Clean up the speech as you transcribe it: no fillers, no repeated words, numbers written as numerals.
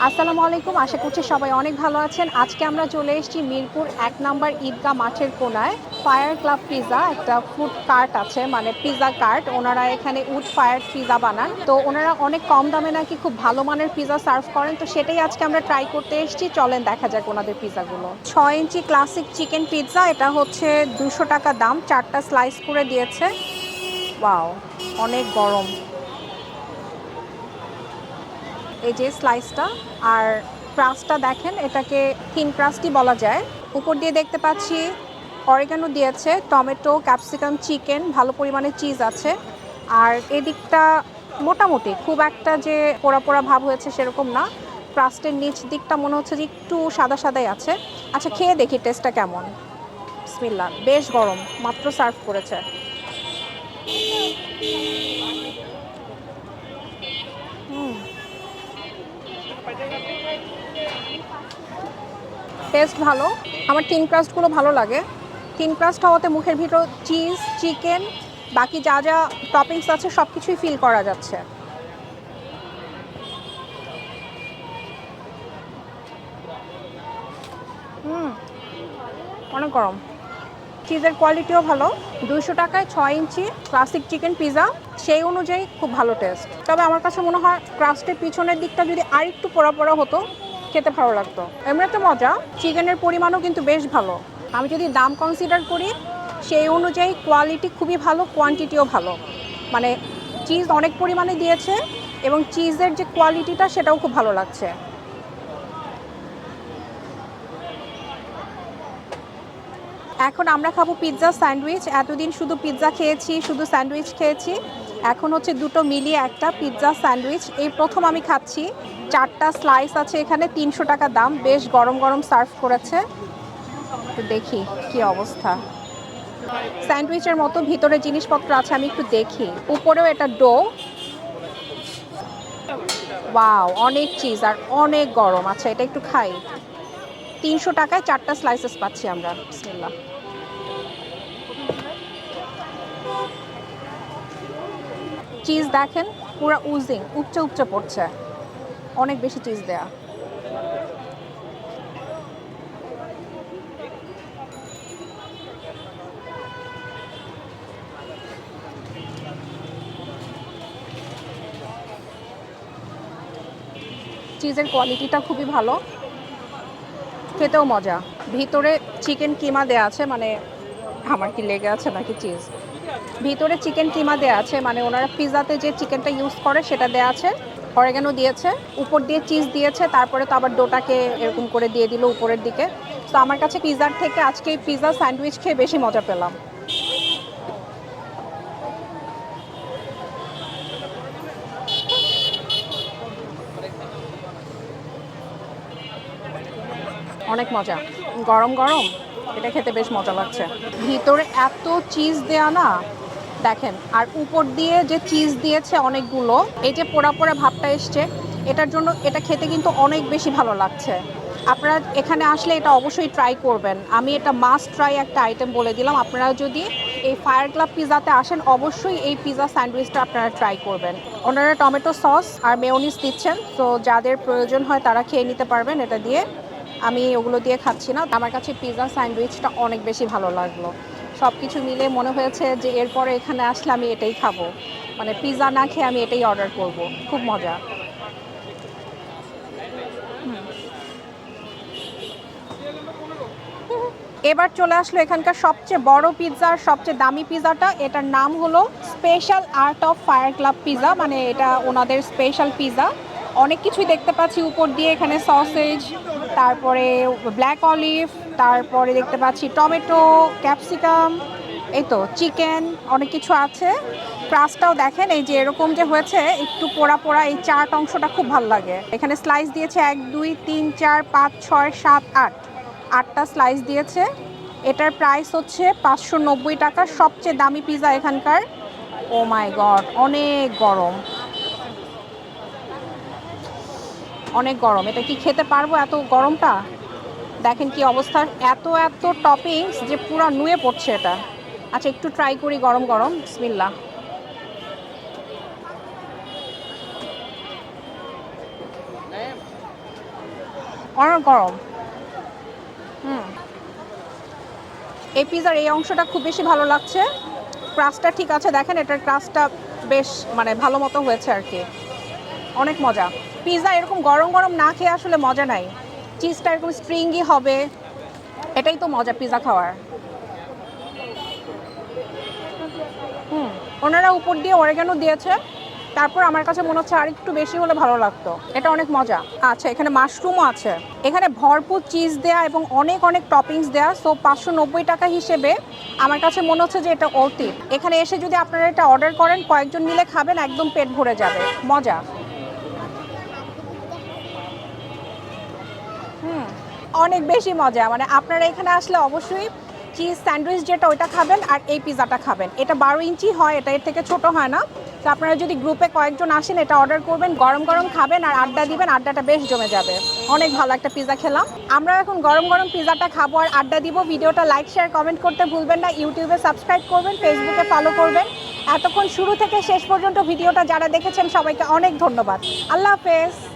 আসসালামু আলাইকুম। আশা করছি সবাই অনেক ভালো আছেন। আজকে আমরা চলে এসেছি মিরপুর ১ নাম্বার ঈদগাহ মাঠের কোনায়। ফায়ার ক্লাব পিজ্জা একটা ফুড কার্ট আছে, মানে পিজ্জা কার্ট। ওনারা এখানে উড ফায়ার পিজ্জা বানান। তো ওনারা অনেক কম দামে নাকি খুব ভালো মানের পিজ্জা সার্ভ করেন। তো সেটাই আজকে আমরা ট্রাই করতে এসেছি। চলেন দেখা যাক ওনাদের পিজ্জাগুলো। ৬ ইঞ্চি ক্লাসিক চিকেন পিজ্জা, এটা হচ্ছে ২০০ টাকা দাম। ৪টা স্লাইস করে দিয়েছে। ওয়াও, অনেক গরম। এই যে স্লাইসটা আর ক্রাস্টটা দেখেন, এটাকে থিন ক্রাস্টই বলা যায়। উপর দিয়ে দেখতে পাচ্ছি অরিগানো দিয়েছে, টমেটো, ক্যাপসিকাম, চিকেন, ভালো পরিমাণে চিজ আছে। আর এদিকটা মোটামুটি খুব একটা যে পোড়া পোড়া ভাব হয়েছে সেরকম না। ক্রাস্টের নিচ দিকটা মনে হচ্ছে যে একটু সাদা সাদাই আছে। আচ্ছা, খেয়ে দেখি টেস্টটা কেমন। বিসমিল্লাহ। বেশ গরম, মাত্র সার্ভ করেছে। টেস্ট ভালো। আমার থিন ক্রাস্টগুলো ভালো লাগে। থিন ক্রাস্ট হওয়াতে মুখের ভিতর চিজ, চিকেন, বাকি যা যা টপিংস আছে সব কিছুই ফিল করা যাচ্ছে। অনেক গরম। চিজের কোয়ালিটিও ভালো। ২০০ টাকায় ৬ ইঞ্চি ক্লাসিক চিকেন পিৎজা, সেই অনুযায়ী খুব ভালো টেস্ট। তবে আমার কাছে মনে হয় ক্রাস্টের পিছনের দিকটা যদি আরেকটু পোড়া পোড়া হতো, খেতে ভালো লাগতো। এমনিতে মজা, চিকেনের পরিমাণও কিন্তু বেশ ভালো। আমি যদি দাম কনসিডার করি, সেই অনুযায়ী কোয়ালিটি খুবই ভালো, কোয়ান্টিটিও ভালো। মানে চিজ অনেক পরিমাণে দিয়েছে এবং চিজের যে কোয়ালিটিটা সেটাও খুব ভালো লাগছে। এখন আমরা খাবো পিৎজা স্যান্ডউইচ। এতদিন শুধু পিৎজা খেয়েছি, শুধু স্যান্ডউইচ খেয়েছি। এখন হচ্ছে দুটো মিলিয়ে একটা পিৎজা স্যান্ডউইচ। এই প্রথম আমি খাচ্ছি। 4টা স্লাইস আছে এখানে, ৩০০ টাকা দাম। বেশ গরম গরম সার্ভ করেছে। তো দেখি কি অবস্থা। স্যান্ডউইচের মতো ভিতরে জিনিসপত্র আছে, আমি একটু দেখি। উপরেও এটা ডো। ওয়াও, অনেক চিজ আর অনেক গরম। আচ্ছা, এটা একটু খাই। ৩০০ টাকায় 4টা স্লাইসেস পাচ্ছি আমরা। বিসমিল্লাহ। চিজ দেখেন, পুরো উজিং, উপচে উপচে পড়ছে। অনেক বেশি চিজ দেয়া। চিজের কোয়ালিটিটা খুবই ভালো, খেতেও মজা। ভিতরে চিকেন কিমা দেয়া আছে, মানে আমার কি লেগে আছে নাকি চিজ? ভিতরে চিকেন কিমা দেয়া আছে, মানে ওনারা পিৎজাতে যে চিকেনটা ইউজ করে সেটা দেয়া আছে। অরিগানো দিয়েছে, উপর দিয়ে চিজ দিয়েছে, তারপরে তো আবার ডোটাকে এরকম করে দিয়ে দিল উপরের দিকে। তো আমার কাছে পিৎজার থেকে আজকে এই পিৎজা স্যান্ডউইচ খেয়ে বেশি মজা পেলাম। অনেক মজা, গরম গরম। এটা খেতে বেশ মজা লাগছে। ভিতরে এত চিজ দেয়া না, দেখেন। আর উপর দিয়ে যে চিজ দিয়েছে অনেকগুলো, এই যে পোড়া পোড়া ভাবটা এসছে, এটার জন্য এটা খেতে কিন্তু অনেক বেশি ভালো লাগছে। আপনারা এখানে আসলে এটা অবশ্যই ট্রাই করবেন। আমি এটা মাস্ট ট্রাই একটা আইটেম বলে দিলাম। আপনারা যদি এই ফায়ার ক্লাব পিৎজাতে আসেন, অবশ্যই এই পিৎজা স্যান্ডউইচটা আপনারা ট্রাই করবেন। ওনারা টমেটো সস আর মেয়োনিজ দিচ্ছেন, তো যাদের প্রয়োজন হয় তারা খেয়ে নিতে পারবেন এটা দিয়ে। আমি ওগুলো দিয়ে খাচ্ছি না। আমার কাছে পিৎজা স্যান্ডউইচটা অনেক বেশি ভালো লাগলো। সব কিছু মিলে মনে হয়েছে যে এরপরে এখানে আসলে আমি এটাই খাবো। মানে পিৎজা না খেয়ে আমি এটাই অর্ডার করব। খুব মজা। এবার চলে আসলো এখানকার সবচেয়ে বড় পিৎজা আর সবচেয়ে দামি পিৎজাটা। এটার নাম হলো special art of fire club pizza, মানে এটা ওনাদের স্পেশাল পিৎজা। অনেক কিছুই দেখতে পাচ্ছি উপর দিয়ে, এখানে সসেজ, তারপরে ব্ল্যাক অলিভ, তারপরে দেখতে পাচ্ছি টমেটো, ক্যাপসিকাম, এই তো চিকেন, অনেক কিছু আছে। ক্রাস্টটাও দেখেন, এই যে এরকম যে হয়েছে একটু পোড়া পোড়া, এই চাট অংশটা খুব ভালো লাগে। এখানে স্লাইস দিয়েছে 1 2 3 4 5 6 7 8, 8টা স্লাইস দিয়েছে। এটার প্রাইস হচ্ছে 590 টাকা। সবচেয়ে দামি পিৎজা এখানকার। ও মাই গড, অনেক গরম, অনেক গরম। এটা কি খেতে পারবো এত গরমটা? দেখেন কি অবস্থা, এত এত টপিংস যে পুরো নুয়ে পড়ছে এটা। আচ্ছা, একটু ট্রাই করি গরম গরম। বিসমিল্লাহ। অনেক গরম। এই পিজার এই অংশটা খুব বেশি ভালো লাগছে। ক্রাস্টটা ঠিক আছে, দেখেন এটার ক্রাস্টটা বেশ মানে ভালো মতো হয়েছে আর কি, অনেক মজা। পিজা এরকম গরম গরম না খেয়ে আসলে মজা নাই। চিজটা এরকম স্প্রিংই হবে, এটাই তো মজা পিজা খাওয়ার। ওনারা উপর দিয়ে অরিগানো দিয়েছে, তারপর আমার কাছে মনে হচ্ছে আর একটু বেশি হলে ভালো লাগতো। এটা অনেক মজা। আচ্ছা, এখানে মাশরুমও আছে। এখানে ভরপুর চিজ দেয়া এবং অনেক অনেক টপিংস দেয়া। সো 590 টাকা হিসেবে আমার কাছে মনে হচ্ছে যে এটা অর্থিত। এখানে এসে যদি আপনারা এটা অর্ডার করেন, কয়েকজন মিলে খাবেন, একদম পেট ভরে যাবে। মজা। অনেক বেশি মজা। মানে আপনারা এখানে আসলে অবশ্যই চিজ স্যান্ডউইচ যেটা ওইটা খাবেন আর এই পিজাটা খাবেন। এটা 12 ইঞ্চি হয়, এটা এর থেকে ছোট হয় না। তো আপনারা যদি গ্রুপে কয়েকজন আসেন, এটা অর্ডার করবেন, গরম গরম খাবেন আর আড্ডা দিবেন, আড্ডাটা বেশ জমে যাবে। অনেক ভালো একটা পিজা খেলাম। আমরা এখন গরম গরম পিজাটা খাবো আর আড্ডা দিব। ভিডিওটা লাইক শেয়ার কমেন্ট করতে ভুলবেন না। ইউটিউবে সাবস্ক্রাইব করবেন, ফেসবুকে ফলো করবেন। এতক্ষণ শুরু থেকে শেষ পর্যন্ত ভিডিওটা যারা দেখেছেন সবাইকে অনেক ধন্যবাদ। আল্লাহ হাফেজ।